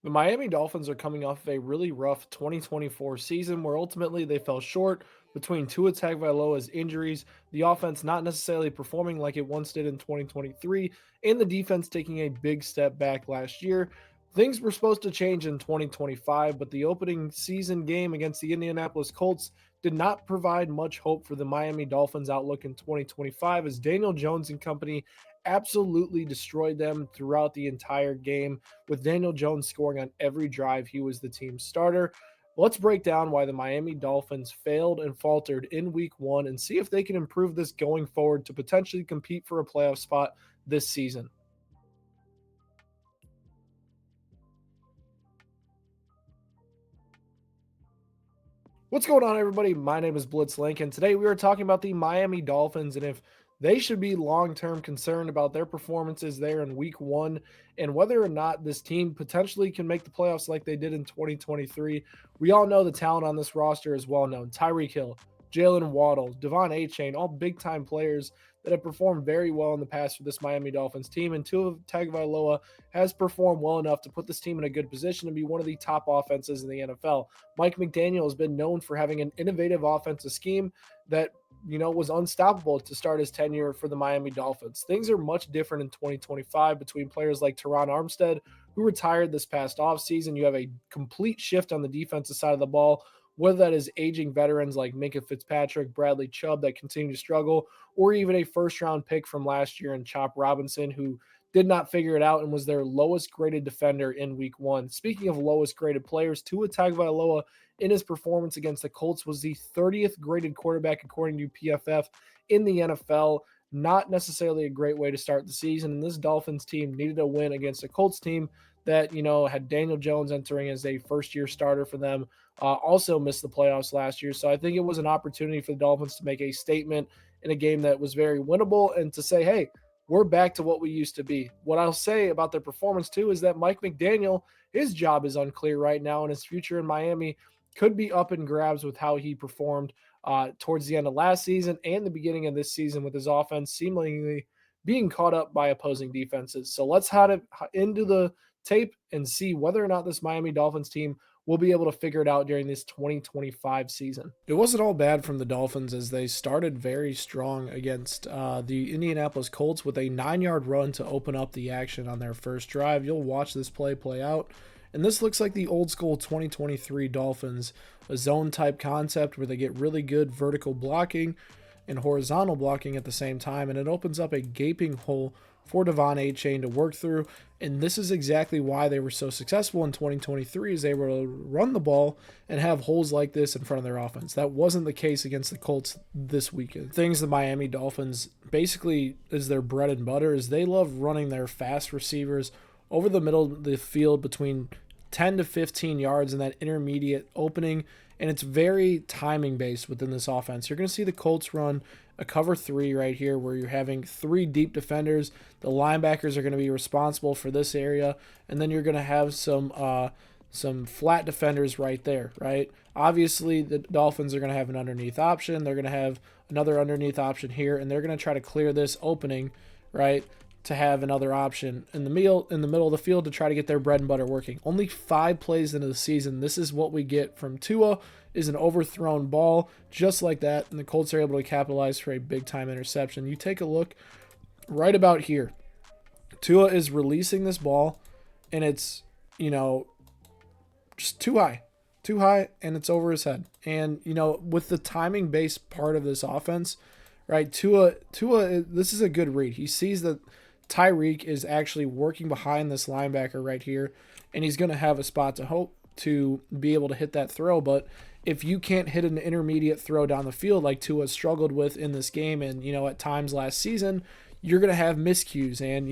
The Miami Dolphins are coming off of a really rough 2024 season where ultimately they fell short between Tua Tagovailoa's injuries, the offense not necessarily performing like it once did in 2023, and the defense taking a big step back last year. Things were supposed to change in 2025, but the opening season game against the Indianapolis Colts did not provide much hope for the Miami Dolphins outlook in 2025 as Daniel Jones and company absolutely destroyed them throughout the entire game with Daniel Jones scoring on every drive. He was the team's starter. Let's break down why the Miami Dolphins failed and faltered in week one and see if they can improve this going forward to potentially compete for a playoff spot this season. What's going on, everybody? My name is Blitz Lincoln. Today we are talking about the Miami Dolphins and if they should be long-term concerned about their performances there in week one and whether or not this team potentially can make the playoffs like they did in 2023. We all know the talent on this roster is well known. Tyreek Hill, Jalen Waddle, Devon A-Chain, all big-time players that have performed very well in the past for this Miami Dolphins team. And Tua Tagovailoa has performed well enough to put this team in a good position to be one of the top offenses in the NFL. Mike McDaniel has been known for having an innovative offensive scheme that was unstoppable to start his tenure for the Miami Dolphins. Things are much different in 2025 between players like Teron Armstead, who retired this past offseason. You have a complete shift on the defensive side of the ball, whether that is aging veterans like Minkah Fitzpatrick, Bradley Chubb that continue to struggle, or even a first-round pick from last year in Chop Robinson, who did not figure it out and was their lowest graded defender in week one. Speaking of lowest graded players, Tua Tagovailoa in his performance against the Colts was the 30th graded quarterback according to PFF in the NFL. Not necessarily a great way to start the season. And this Dolphins team needed a win against a Colts team that, had Daniel Jones entering as a first-year starter for them. Also missed the playoffs last year. So I think it was an opportunity for the Dolphins to make a statement in a game that was very winnable and to say, hey, we're back to what we used to be. What I'll say about their performance, too, is that Mike McDaniel, his job is unclear right now, and his future in Miami could be up in grabs with how he performed towards the end of last season and the beginning of this season with his offense seemingly being caught up by opposing defenses. So let's head into the tape and see whether or not this Miami Dolphins team will be able to figure it out during this 2025 season. It wasn't all bad from the Dolphins as they started very strong against the Indianapolis Colts with a 9-yard run to open up the action on their first drive. You'll watch this play out. And this looks like the old school 2023 Dolphins, a zone type concept where they get really good vertical blocking and horizontal blocking at the same time. And it opens up a gaping hole for Devon A-Chain to work through. And this is exactly why they were so successful in 2023 is they were able to run the ball and have holes like this in front of their offense. That wasn't the case against the Colts this weekend. Things the Miami Dolphins basically is their bread and butter is they love running their fast receivers over the middle of the field between 10 to 15 yards in that intermediate opening, and it's very timing based within this offense. You're going to see the Colts run a cover 3 right here where you're having 3 deep defenders. The linebackers are going to be responsible for this area, and then you're going to have some flat defenders right there, right? Obviously, the Dolphins are going to have an underneath option. They're going to have another underneath option here, and they're going to try to clear this opening, right, to have another option in the middle of the field to try to get their bread and butter working. Only 5 plays into the season. This is what we get from Tua is an overthrown ball just like that, and the Colts are able to capitalize for a big-time interception. You take a look right about here. Tua is releasing this ball, and it's, just too high, and it's over his head. And, with the timing-based part of this offense, right, Tua, this is a good read. He sees that Tyreek is actually working behind this linebacker right here, and he's going to have a spot to hope to be able to hit that throw. But if you can't hit an intermediate throw down the field like Tua struggled with in this game and, at times last season, you're going to have miscues. And,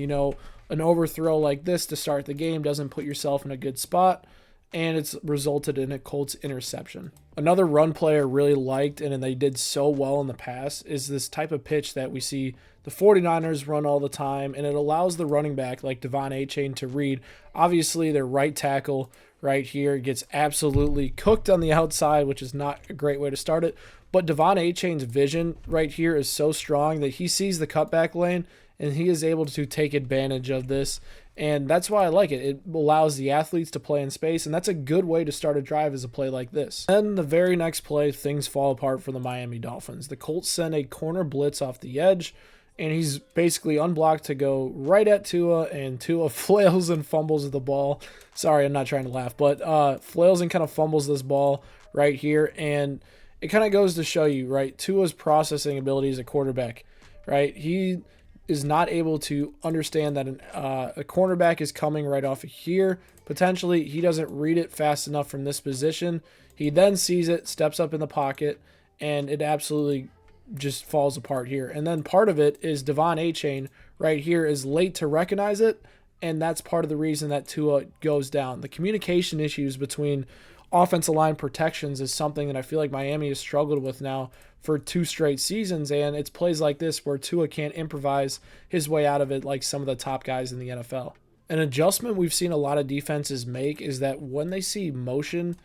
an overthrow like this to start the game doesn't put yourself in a good spot, and it's resulted in a Colts interception. Another run play I really liked, and they did so well in the past, is this type of pitch that we see the 49ers run all the time, and it allows the running back like Devon A-Chain to read. Obviously, their right tackle right here gets absolutely cooked on the outside, which is not a great way to start it, but Devon A-Chain's vision right here is so strong that he sees the cutback lane, and he is able to take advantage of this And that's why I like it. It allows the athletes to play in space, and that's a good way to start a drive as a play like this. Then the very next play, things fall apart for the Miami Dolphins. The Colts send a corner blitz off the edge, and he's basically unblocked to go right at Tua, and Tua flails and fumbles the ball. Sorry, I'm not trying to laugh, but flails and kind of fumbles this ball right here, and it kind of goes to show you, right, Tua's processing ability as a quarterback, right? He is not able to understand that a cornerback is coming right off of here. Potentially, he doesn't read it fast enough from this position. He then sees it, steps up in the pocket, and it absolutely just falls apart here. And then part of it is Devon Achane right here is late to recognize it, and that's part of the reason that Tua goes down. The communication issues between offensive line protections is something that I feel like Miami has struggled with now for 2 straight seasons, and it's plays like this where Tua can't improvise his way out of it like some of the top guys in the NFL. An adjustment we've seen a lot of defenses make is that when they see motion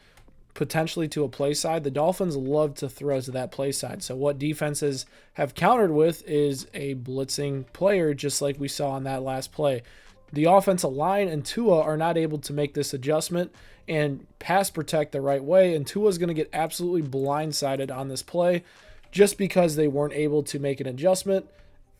potentially to a play side, the Dolphins love to throw to that play side. So what defenses have countered with is a blitzing player, just like we saw on that last play. The offensive line and Tua are not able to make this adjustment and pass protect the right way, and Tua is going to get absolutely blindsided on this play just because they weren't able to make an adjustment,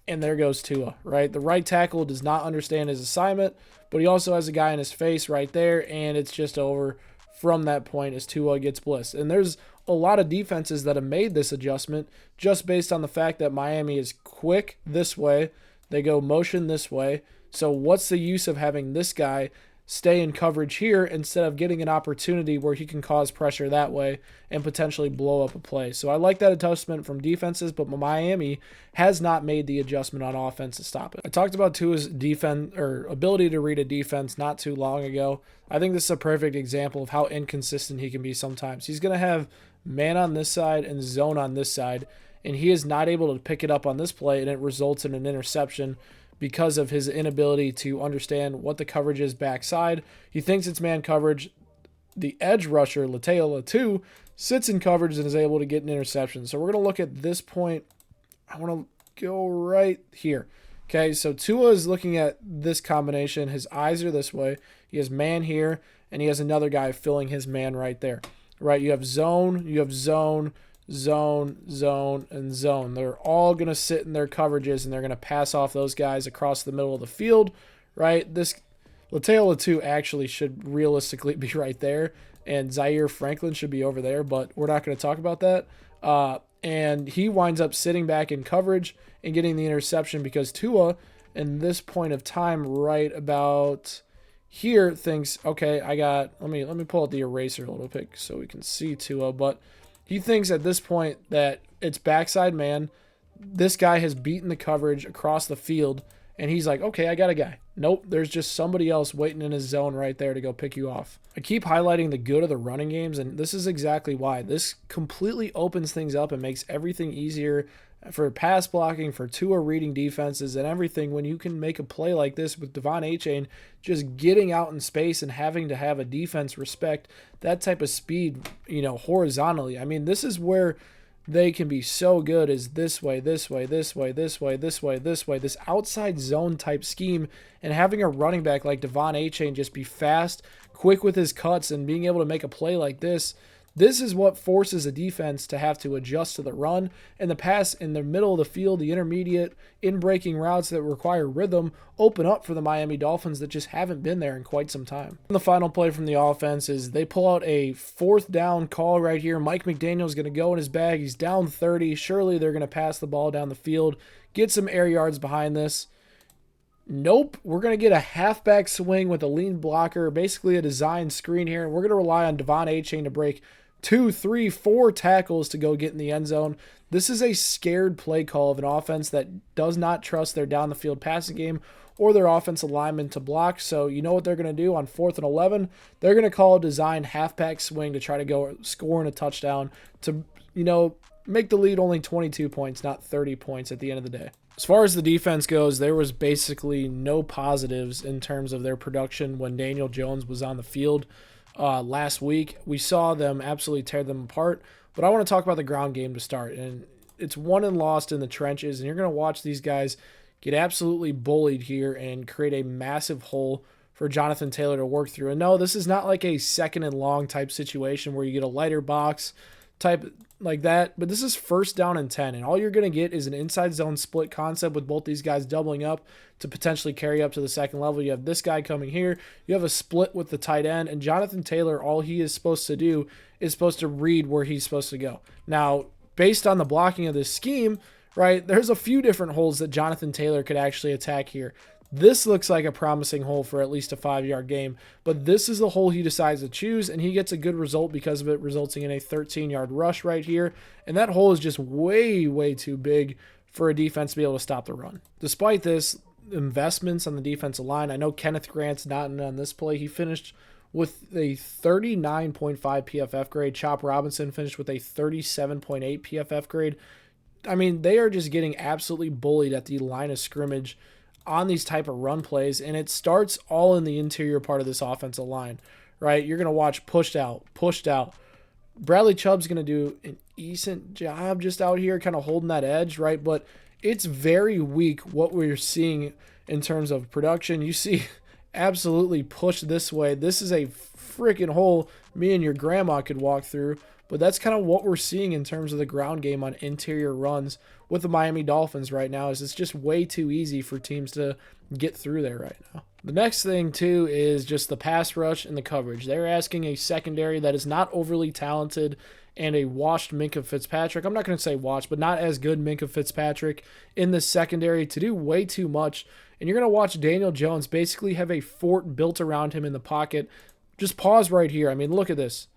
and there goes Tua, right? The right tackle does not understand his assignment, but he also has a guy in his face right there, and it's just over from that point as Tua gets blitzed. And there's a lot of defenses that have made this adjustment just based on the fact that Miami is quick this way, they go motion this way. So what's the use of having this guy stay in coverage here instead of getting an opportunity where he can cause pressure that way and potentially blow up a play? So I like that adjustment from defenses, but Miami has not made the adjustment on offense to stop it. I talked about Tua's defense or ability to read a defense not too long ago. I think this is a perfect example of how inconsistent he can be sometimes. He's going to have man on this side and zone on this side, and he is not able to pick it up on this play, and it results in an interception because of his inability to understand what the coverage is backside. He thinks it's man coverage. The edge rusher, Lateo Latu, sits in coverage and is able to get an interception. So we're going to look at this point. I want to go right here. Okay, so Tua is looking at this combination. His eyes are this way. He has man here, and he has another guy filling his man right there. Right, you have zone, zone, and zone. They're all going to sit in their coverages, and they're going to pass off those guys across the middle of the field, right? This Lateo Latu actually should realistically be right there, and Zaire Franklin should be over there, but we're not going to talk about that. And he winds up sitting back in coverage and getting the interception because Tua, in this point of time, right about here, thinks, okay, let me pull out the eraser a little bit so we can see Tua, but he thinks at this point that it's backside man. This guy has beaten the coverage across the field, and he's like, okay, I got a guy. Nope, there's just somebody else waiting in his zone right there to go pick you off. I keep highlighting the good of the running games, and this is exactly why. This completely opens things up and makes everything easier for pass blocking, for Tua reading defenses and everything when you can make a play like this with Devon Achane just getting out in space and having to have a defense respect that type of speed, horizontally. I mean, this is where they can be so good, is this way, this way, this way, this way, this way, this way, this outside zone type scheme, and having a running back like Devon Achane just be fast, quick with his cuts, and being able to make a play like this. This is what forces a defense to have to adjust to the run and the pass in the middle of the field. The intermediate in-breaking routes that require rhythm open up for the Miami Dolphins that just haven't been there in quite some time. And the final play from the offense is they pull out a 4th down call right here. Mike McDaniel's going to go in his bag. He's down 30. Surely they're going to pass the ball down the field, get some air yards behind this. Nope, we're going to get a halfback swing with a lean blocker, basically a design screen here. We're going to rely on Devon Achane to break 2, 3, 4 tackles to go get in the end zone. This is a scared play call of an offense that does not trust their down the field passing game or their offensive linemen to block. So you know what they're going to do on 4th and 11? They're going to call a design halfback swing to try to go score in a touchdown to, make the lead only 22 points, not 30 points at the end of the day. As far as the defense goes, there was basically no positives in terms of their production when Daniel Jones was on the field. Last week, we saw them absolutely tear them apart, but I want to talk about the ground game to start, and it's won and lost in the trenches, and you're going to watch these guys get absolutely bullied here and create a massive hole for Jonathan Taylor to work through. And no, this is not like a second and long type situation where you get a lighter box type like that, but this is first down and 10, and all you're going to get is an inside zone split concept with both these guys doubling up to potentially carry up to the second level. You have this guy coming here, you have a split with the tight end, and Jonathan Taylor, all he is supposed to do is supposed to read where he's supposed to go. Now, based on the blocking of this scheme, right, there's a few different holes that Jonathan Taylor could actually attack here. This looks like a promising hole for at least a 5-yard game, but this is the hole he decides to choose, and he gets a good result because of it, resulting in a 13-yard rush right here. And that hole is just way, way too big for a defense to be able to stop the run. Despite this, investments on the defensive line, I know Kenneth Grant's not in on this play. He finished with a 39.5 PFF grade. Chop Robinson finished with a 37.8 PFF grade. I mean, they are just getting absolutely bullied at the line of scrimmage on these type of run plays, and it starts all in the interior part of this offensive line, right? You're going to watch pushed out. Bradley Chubb's going to do an decent job just out here kind of holding that edge, right? But it's very weak what we're seeing in terms of production. You see absolutely push this way. This is a freaking hole me and your grandma could walk through. But that's kind of what we're seeing in terms of the ground game on interior runs with the Miami Dolphins right now. Is it's just way too easy for teams to get through there right now. The next thing, too, is just the pass rush and the coverage. They're asking a secondary that is not overly talented and a washed Minkah Fitzpatrick. I'm not going to say washed, but not as good Minkah Fitzpatrick in the secondary to do way too much. And you're going to watch Daniel Jones basically have a fort built around him in the pocket. Just pause right here. I mean, look at this.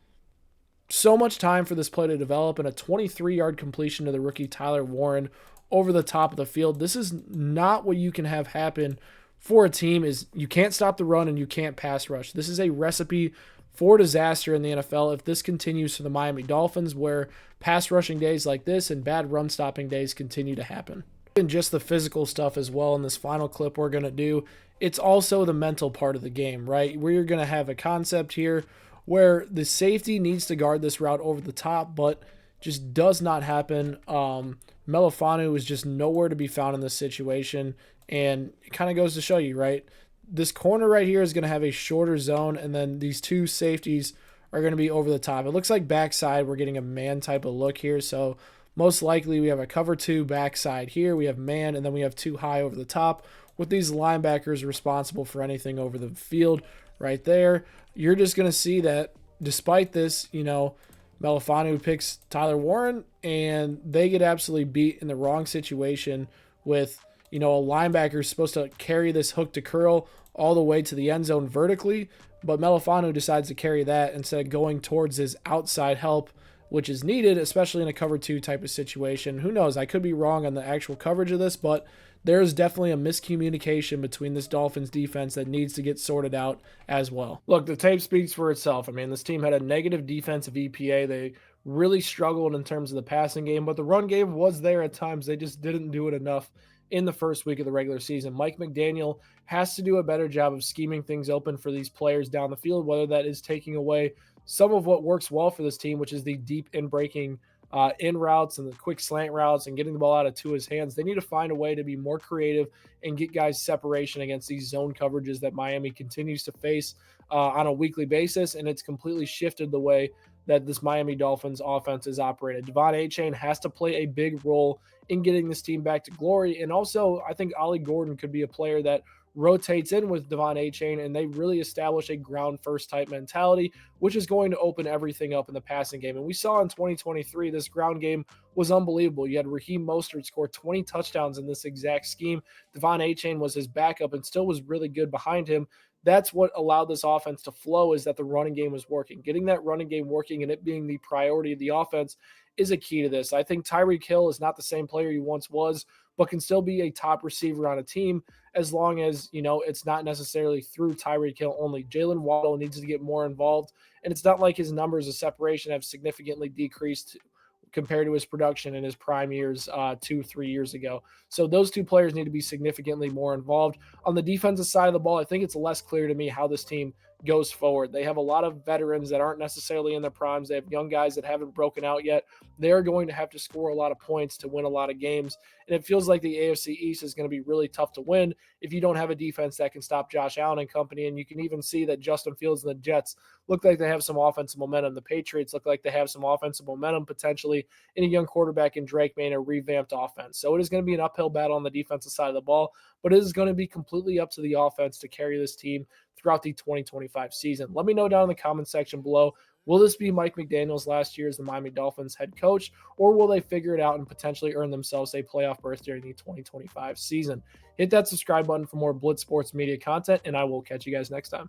So much time for this play to develop, and a 23-yard completion to the rookie Tyler Warren over the top of the field. This is not what you can have happen for a team. Is you can't stop the run and you can't pass rush. This is a recipe for disaster in the NFL if this continues for the Miami Dolphins, where pass rushing days like this and bad run stopping days continue to happen. And just the physical stuff as well in this final clip we're going to do. It's also the mental part of the game, right? We're going to have a concept here where the safety needs to guard this route over the top, but just does not happen. Melifanu is just nowhere to be found in this situation, and it kind of goes to show you, right? This corner right here is going to have a shorter zone, and then these two safeties are going to be over the top. It looks like backside we're getting a man type of look here, so most likely we have a cover two backside here. We have man, and then we have two high over the top with these linebackers responsible for anything over the field right there. You're just going to see that despite this, Melifanu picks Tyler Warren, and they get absolutely beat in the wrong situation with, a linebacker supposed to carry this hook to curl all the way to the end zone vertically, but Melifanu decides to carry that instead of going towards his outside help, which is needed, especially in a cover two type of situation. Who knows? I could be wrong on the actual coverage of this, but there's definitely a miscommunication between this Dolphins defense that needs to get sorted out as well. Look, the tape speaks for itself. I mean, this team had a negative defensive EPA. They really struggled in terms of the passing game, but the run game was there at times. They just didn't do it enough in the first week of the regular season. Mike McDaniel has to do a better job of scheming things open for these players down the field, whether that is taking away some of what works well for this team, which is the deep in breaking in routes and the quick slant routes and getting the ball out of Tua's hands. They need to find a way to be more creative and get guys separation against these zone coverages that Miami continues to face on a weekly basis, and it's completely shifted the way that this Miami Dolphins offense is operated. Devon Achane has to play a big role in getting this team back to glory, and also I think Ollie Gordon could be a player that rotates in with Devon Achane, and they really establish a ground first type mentality, which is going to open everything up in the passing game. And we saw in 2023, this ground game was unbelievable. You had Raheem Mostert score 20 touchdowns in this exact scheme. Devon Achane was his backup and still was really good behind him. That's what allowed this offense to flow, is that the running game was working. Getting that running game working and it being the priority of the offense is a key to this. I think Tyreek Hill is not the same player he once was, but can still be a top receiver on a team as long as, it's not necessarily through Tyreek Hill only. Jalen Waddle needs to get more involved, and it's not like his numbers of separation have significantly decreased compared to his production in his prime years 2-3 years ago. So those two players need to be significantly more involved. On the defensive side of the ball, I think it's less clear to me how this team goes forward. They have a lot of veterans that aren't necessarily in their primes. They have young guys that haven't broken out yet. They're going to have to score a lot of points to win a lot of games. And it feels like the AFC East is going to be really tough to win if you don't have a defense that can stop Josh Allen and company. And you can even see that Justin Fields and the Jets look like they have some offensive momentum. The Patriots look like they have some offensive momentum potentially in a young quarterback in Drake May and a revamped offense. So it is going to be an uphill battle on the defensive side of the ball, but it is going to be completely up to the offense to carry this team throughout the 2025 season. Let me know down in the comment section below. Will this be Mike McDaniel's last year as the Miami Dolphins head coach, or will they figure it out and potentially earn themselves a playoff berth during the 2025 season? Hit that subscribe button for more Blitz Sports Media content, and I will catch you guys next time.